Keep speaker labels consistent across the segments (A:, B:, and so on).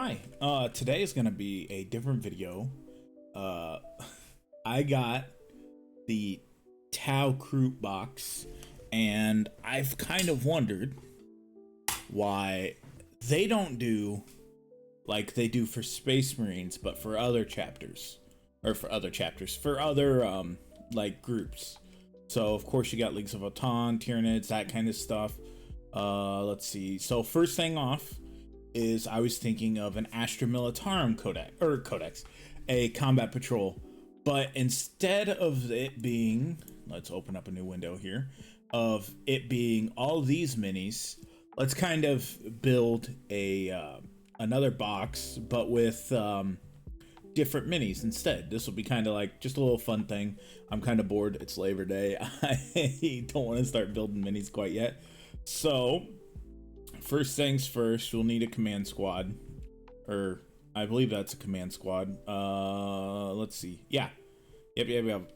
A: Hi, today is gonna be a different video. Uh, I got the Tau Kroot box, and I've kind of wondered why they don't do like they do for Space Marines, but for other chapters, or for other like groups. So of course you got Leagues of Auton, Tyranids, that kind of stuff. Let's see. So first thing off is I was thinking of an Astra Militarum codex, a combat patrol. But instead of it being, let's open up a new window here, of it being all these minis, let's kind of build a another box, but with different minis instead. This will be kind of like just a little fun thing. I'm kind of bored. It's Labor Day. I don't want to start building minis quite yet. So first things first, we'll need a command squad, or I believe that's a command squad. Let's see. Yeah. Yep.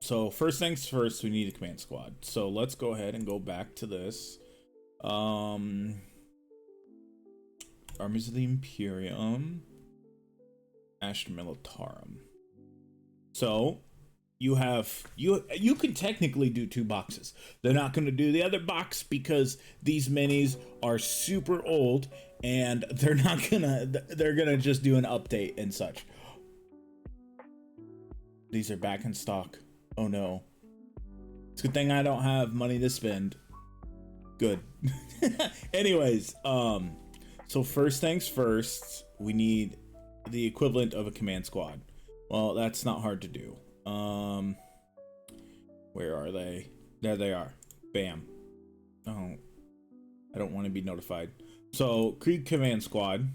A: So first things first, we need a command squad. So let's go ahead and go back to this. Armies of the Imperium, Astra Militarum. So you can technically do two boxes. They're not going to do the other box because these minis are super old and they're gonna just do an update and such. These are back in stock. Oh no. It's a good thing I don't have money to spend. Good. Anyways, so first things first, we need the equivalent of a command squad. Well, that's not hard to do. Where are they? There they are. Bam. Oh, I don't want to be notified. So Kreig command squad.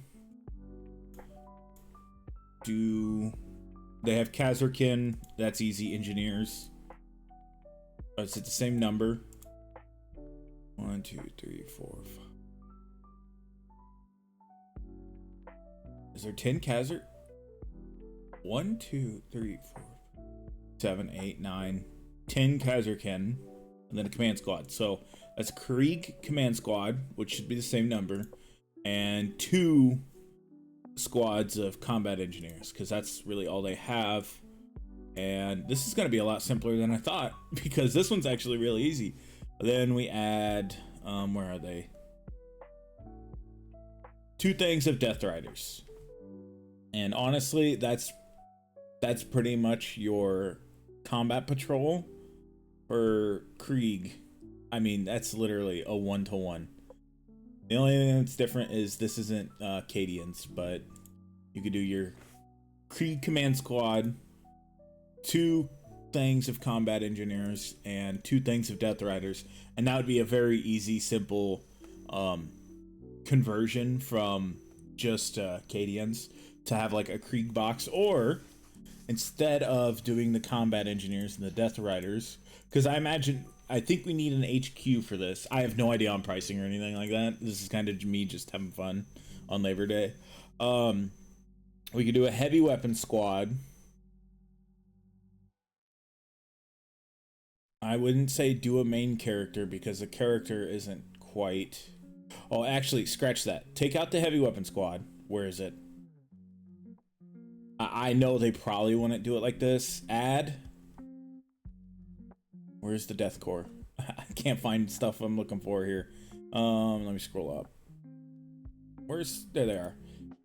A: They have Kazarkin? That's easy. Engineers. Oh, is it the same number? 1, 2, 3, 4, 5. Is there 10 Kazar? 1, 2, 3, 4, 7, 8, 9, 10 Kazarkin, and then a command squad. So that's Kreig command squad, which should be the same number, and 2 squads of combat engineers, because that's really all they have. And this is going to be a lot simpler than I thought, because this one's actually really easy. Then we add, where are they? 2 things of Death Riders. And honestly, that's pretty much your combat patrol for Kreig. I mean, that's literally a 1-to-1. The only thing that's different is this isn't Cadians, but you could do your Kreig command squad, 2 things of combat engineers, and 2 things of Death Riders, and that would be a very easy, simple conversion from just Cadians to have like a Kreig box. Or instead of doing the combat engineers and the Death Riders, because I think we need an HQ for this. I have no idea on pricing or anything like that. This is kind of me just having fun on Labor Day. We could do a heavy weapon squad. I wouldn't say do a main character because the character isn't quite... Oh, actually, scratch that. Take out the heavy weapon squad. Where is it? I know they probably wouldn't do it like this. Add. Where's the Death Corps? I can't find stuff I'm looking for here. Let me scroll up. There they are.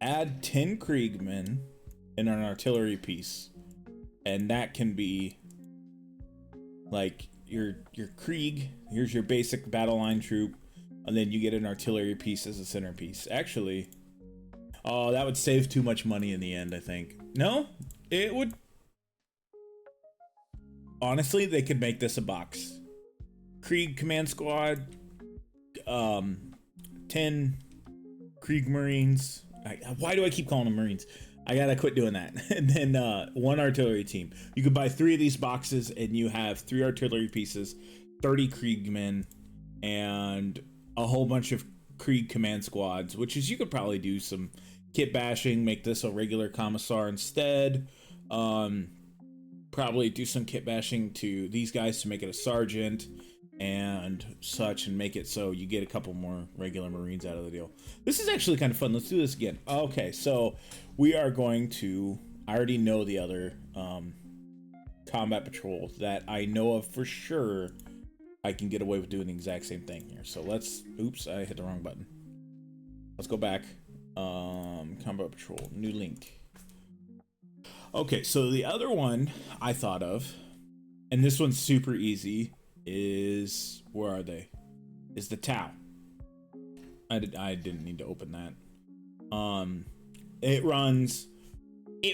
A: Add 10 Kriegmen and an artillery piece. And that can be like your Kreig. Here's your basic battle line troop. And then you get an artillery piece as a centerpiece. Actually, oh, that would save too much money in the end, I think. No, it would. Honestly, they could make this a box. Kreig command squad, 10 Kreig Marines. Why do I keep calling them Marines? I gotta quit doing that. And then 1 artillery team. You could buy 3 of these boxes and you have 3 artillery pieces, 30 Kriegmen, and a whole bunch of Kreig command squads, which is, you could probably do some kit bashing, make this a regular commissar instead. Probably do some kit bashing to these guys to make it a sergeant, and such, and make it so you get a couple more regular Marines out of the deal. This is actually kind of fun. Let's do this again. Okay, so we are going to, I already know the other combat patrol that I know of for sure. I can get away with doing the exact same thing here. So let's, oops, I hit the wrong button. Let's go back. Combat patrol, new link. Okay, so the other one I thought of, and this one's super easy, is, where are they? Is the Tau. I didn't need to open that. It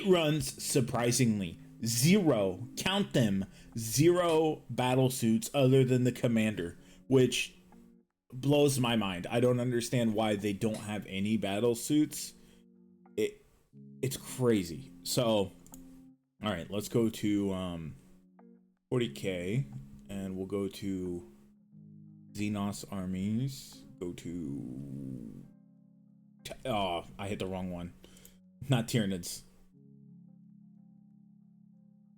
A: runs surprisingly zero, count them, zero battle suits other than the commander, which blows my mind. I don't understand why they don't have any battle suits. It's crazy. So, all right, let's go to 40K, and we'll go to Xenos armies. Go to, oh, I hit the wrong one. Not Tyranids.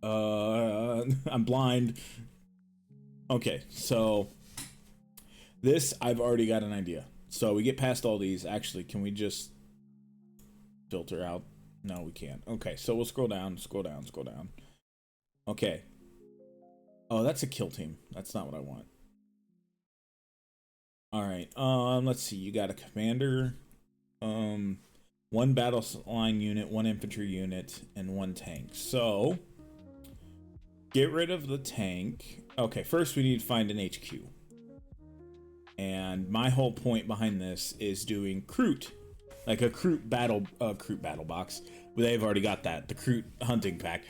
A: I'm blind. Okay, so this, I've already got an idea. So we get past all these. Actually, can we just filter out? No, we can't. Okay, so we'll scroll down, scroll down, scroll down. Okay. Oh, that's a kill team. That's not what I want. All right. Let's see. You got a commander, one battle line unit, one infantry unit, and one tank. So get rid of the tank. Okay, first we need to find an HQ. And my whole point behind this is doing Kroot, like a Kroot battle box. They've already got that, the Kroot hunting pack.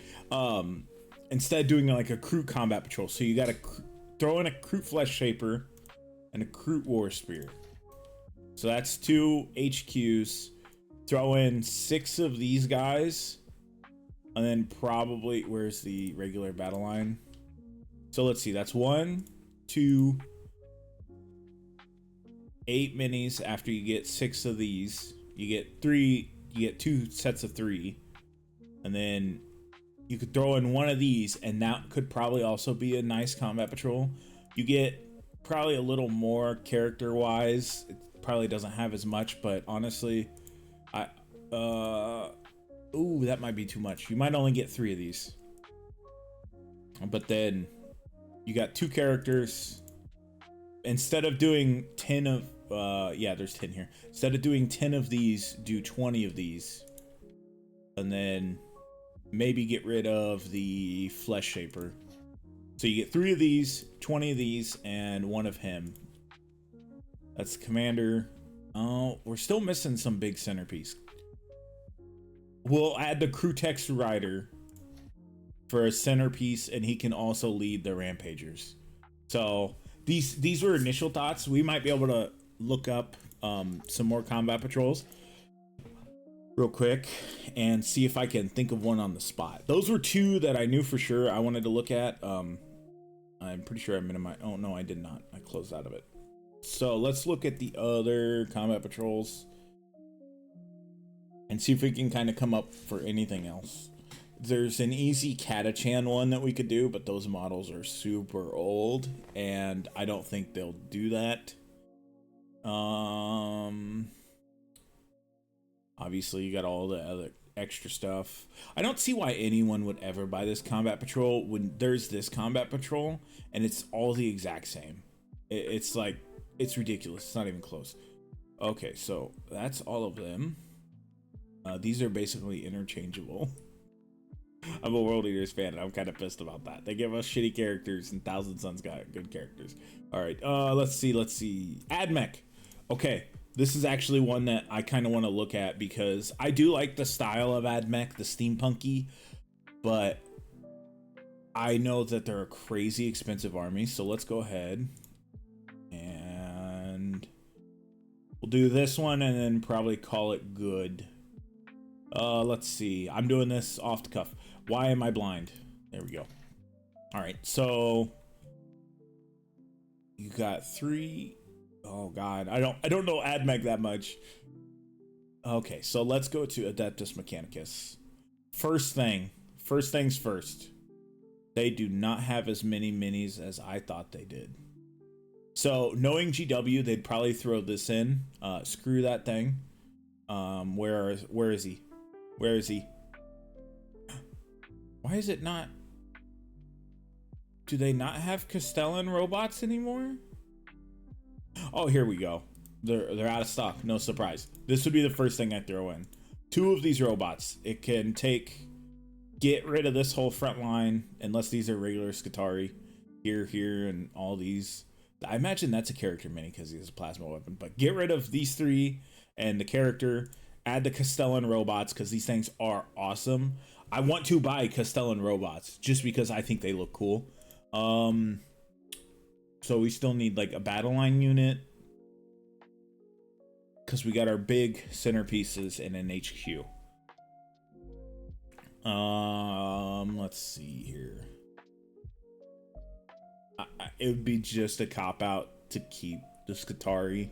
A: Instead doing like a Kroot combat patrol. So you got to throw in a Kroot flesh shaper and a Kroot war spear. So that's 2 HQs. Throw in 6 of these guys, and then probably, where's the regular battle line? So let's see, that's 1, 2, 8 minis. After you get 6 of these, you get 2 sets of 3, and then you could throw in 1 of these, and that could probably also be a nice combat patrol. You get probably a little more character wise. It probably doesn't have as much, but honestly, ooh, that might be too much. You might only get 3 of these, but then you got 2 characters. Instead of doing 10 of yeah, there's 10 here. Instead of doing 10 of these, do 20 of these, and then maybe get rid of the flesh shaper. So you get 3 of these, 20 of these, and 1 of him. That's the commander. Oh, we're still missing some big centerpiece. We'll add the Krutex rider for a centerpiece, and he can also lead the rampagers. So these were initial thoughts. We might be able to look up some more combat patrols real quick and see if I can think of one on the spot. Those were 2 that I knew for sure I wanted to look at. I'm pretty sure I minimized. Oh no, I did not. I closed out of it. So let's look at the other combat patrols and see if we can kind of come up for anything else. There's an easy Catachan one that we could do, but those models are super old, and I don't think they'll do that. Obviously, you got all the other extra stuff. I don't see why anyone would ever buy this combat patrol when there's this combat patrol, and it's all the exact same. It's like, it's ridiculous. It's not even close. Okay, so that's all of them. These are basically interchangeable. I'm a World Eaters fan, and I'm kind of pissed about that. They give us shitty characters, and Thousand Suns got good characters. All right, let's see. Admech. Okay, this is actually one that I kind of want to look at because I do like the style of Admech, the steampunky, but I know that they're a crazy expensive army. So let's go ahead and we'll do this one and then probably call it good. Let's see. I'm doing this off the cuff. Why am I blind? There we go. All right, so you got 3. Oh God, I don't know Admech that much. Okay, so let's go to Adeptus Mechanicus. First things first. They do not have as many minis as I thought they did. So knowing GW, they'd probably throw this in. Screw that thing. Where is he? Where is he? Why is it not? Do they not have Castellan robots anymore? Oh, here we go. They're out of stock. No surprise. This would be the first thing I throw in. 2 of these robots. It can get rid of this whole front line, unless these are regular Skitarii. Here, and all these. I imagine that's a character mini because he has a plasma weapon. But get rid of these 3 and the character. Add the Castellan robots because these things are awesome. I want to buy Castellan robots just because I think they look cool. So we still need like a battle line unit because we got our big centerpieces in an HQ. Let's see here. It would be just a cop out to keep the Skitarii.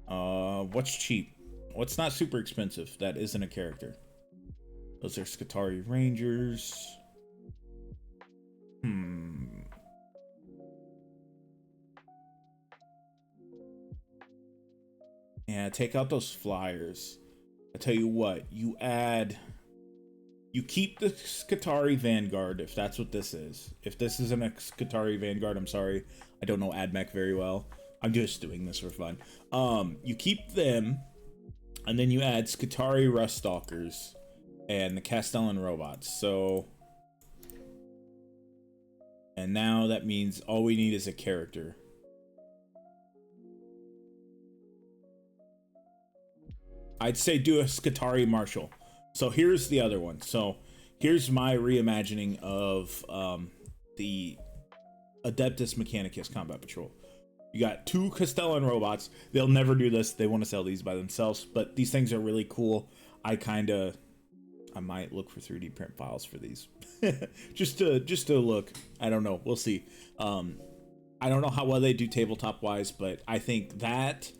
A: What's cheap? What's not super expensive that isn't a character? Those are Skitarii Rangers. Yeah, take out those flyers. I tell you what, you keep the Skitarii Vanguard, if that's what this is. If this isn't a Skitarii Vanguard, I'm sorry. I don't know AdMech very well. I'm just doing this for fun. You keep them, and then you add Skitarii Rust Stalkers and the Castellan robots. So, and now that means all we need is a character. I'd say do a Skitarii Marshal. So here's the other one. So here's my reimagining of the Adeptus Mechanicus Combat Patrol. You got 2 Castellan robots. They'll never do this. They want to sell these by themselves, but these things are really cool. I might look for 3D print files for these. just to look. I don't know. We'll see. I don't know how well they do tabletop wise, but I think that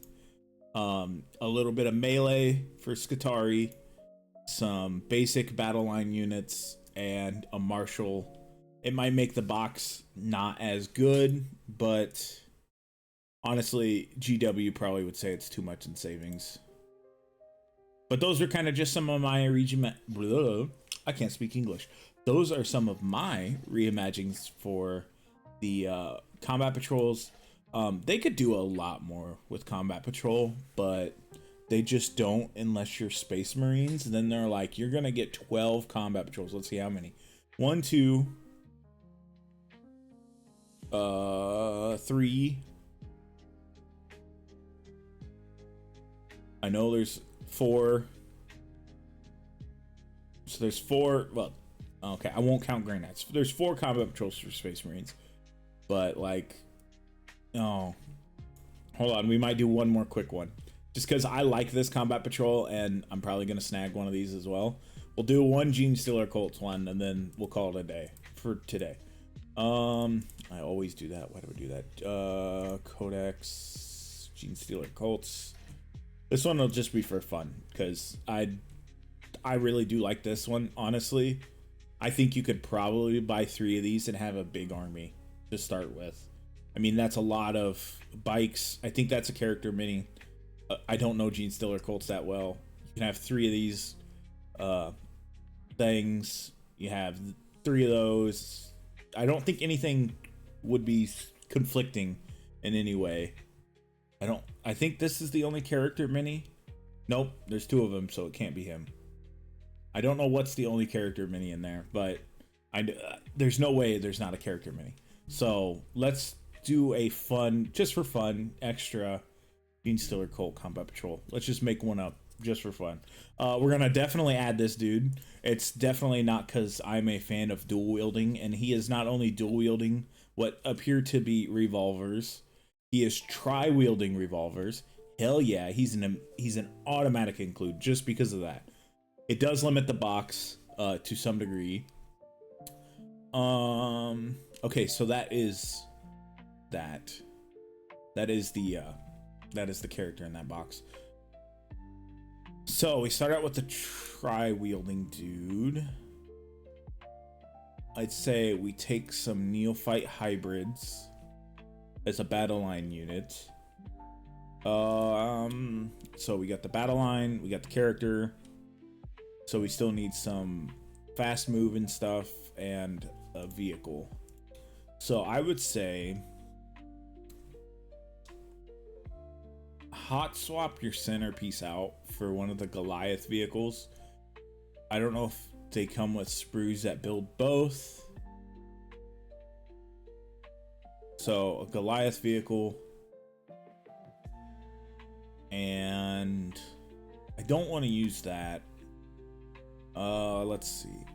A: a little bit of melee for Skitarii, some basic battle line units, and a Marshal. It might make the box not as good, but honestly, GW probably would say it's too much in savings. But those are kind of just some of my I can't speak English. Those are some of my reimaginings for the combat patrols. They could do a lot more with combat patrol, but they just don't unless you're Space Marines. And then they're like, you're gonna get 12 combat patrols. Let's see how many. 1, 2, 3. I know there's 4. So there's 4. Well, okay, I won't count Grey Knights. There's 4 combat patrols for Space Marines, but like, oh, hold on, we might do one more quick one just because I like this combat patrol and I'm probably gonna snag one of these as well. We'll do one Gene Stealer Colts one and then we'll call it a day for today. I always do that. Why do I do that? Codex, Gene Stealer Colts. This one will just be for fun because I really do like this one. Honestly, I think you could probably buy 3 of these and have a big army to start with. I mean, that's a lot of bikes. I think that's a character mini. I don't know Gene Stealer Colts that well. You can have 3 of these things. You have 3 of those. I don't think anything would be conflicting in any way. I think this is the only character mini. Nope, there's 2 of them, so it can't be him. I don't know what's the only character mini in there, but there's no way there's not a character mini. So let's do a fun, just for fun, extra Gene Stealer Colt Combat Patrol. Let's just make one up just for fun. We're gonna definitely add this dude. It's definitely not because I'm a fan of dual wielding, and he is not only dual wielding what appear to be revolvers, he is tri-wielding revolvers. Hell yeah, he's an automatic include just because of that. It does limit the box to some degree. Okay, so that is the character in that box. So we start out with the tri-wielding dude. I'd say we take some neophyte hybrids. as a battle line unit. So we got the battle line, we got the character. So we still need some fast moving stuff and a vehicle. So I would say hot swap your centerpiece out for one of the Goliath vehicles. I don't know if they come with sprues that build both. So a Goliath vehicle, and I don't want to use that. Let's see.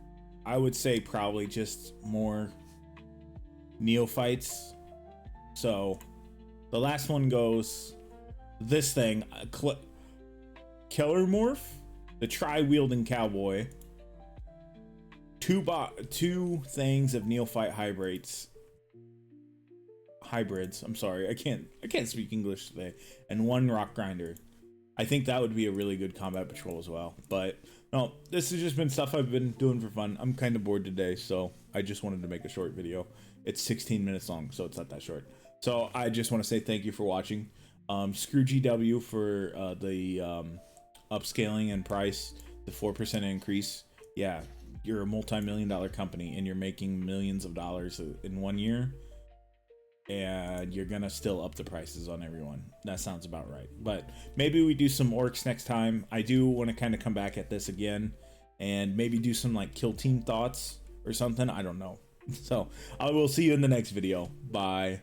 A: I would say probably just more neophytes. So the last one goes this thing, Killer Morph, the tri-wielding cowboy, two things of neophyte hybrids. I'm sorry, I can't speak English today, and one rock grinder. I think that would be a really good combat patrol as well. But no, this has just been stuff I've been doing for fun. I'm kind of bored today, so I just wanted to make a short video. It's 16 minutes long, so it's not that short. So I just want to say thank you for watching. Screw GW for the upscaling and price, the 4% increase. Yeah, you're a multi-million-dollar company and you're making millions of dollars in 1 year, and you're gonna still up the prices on everyone. That sounds about right. But maybe we do some orcs next time. I do want to kind of come back at this again and maybe do some like kill team thoughts or something. I don't know. So I will see you in the next video. Bye.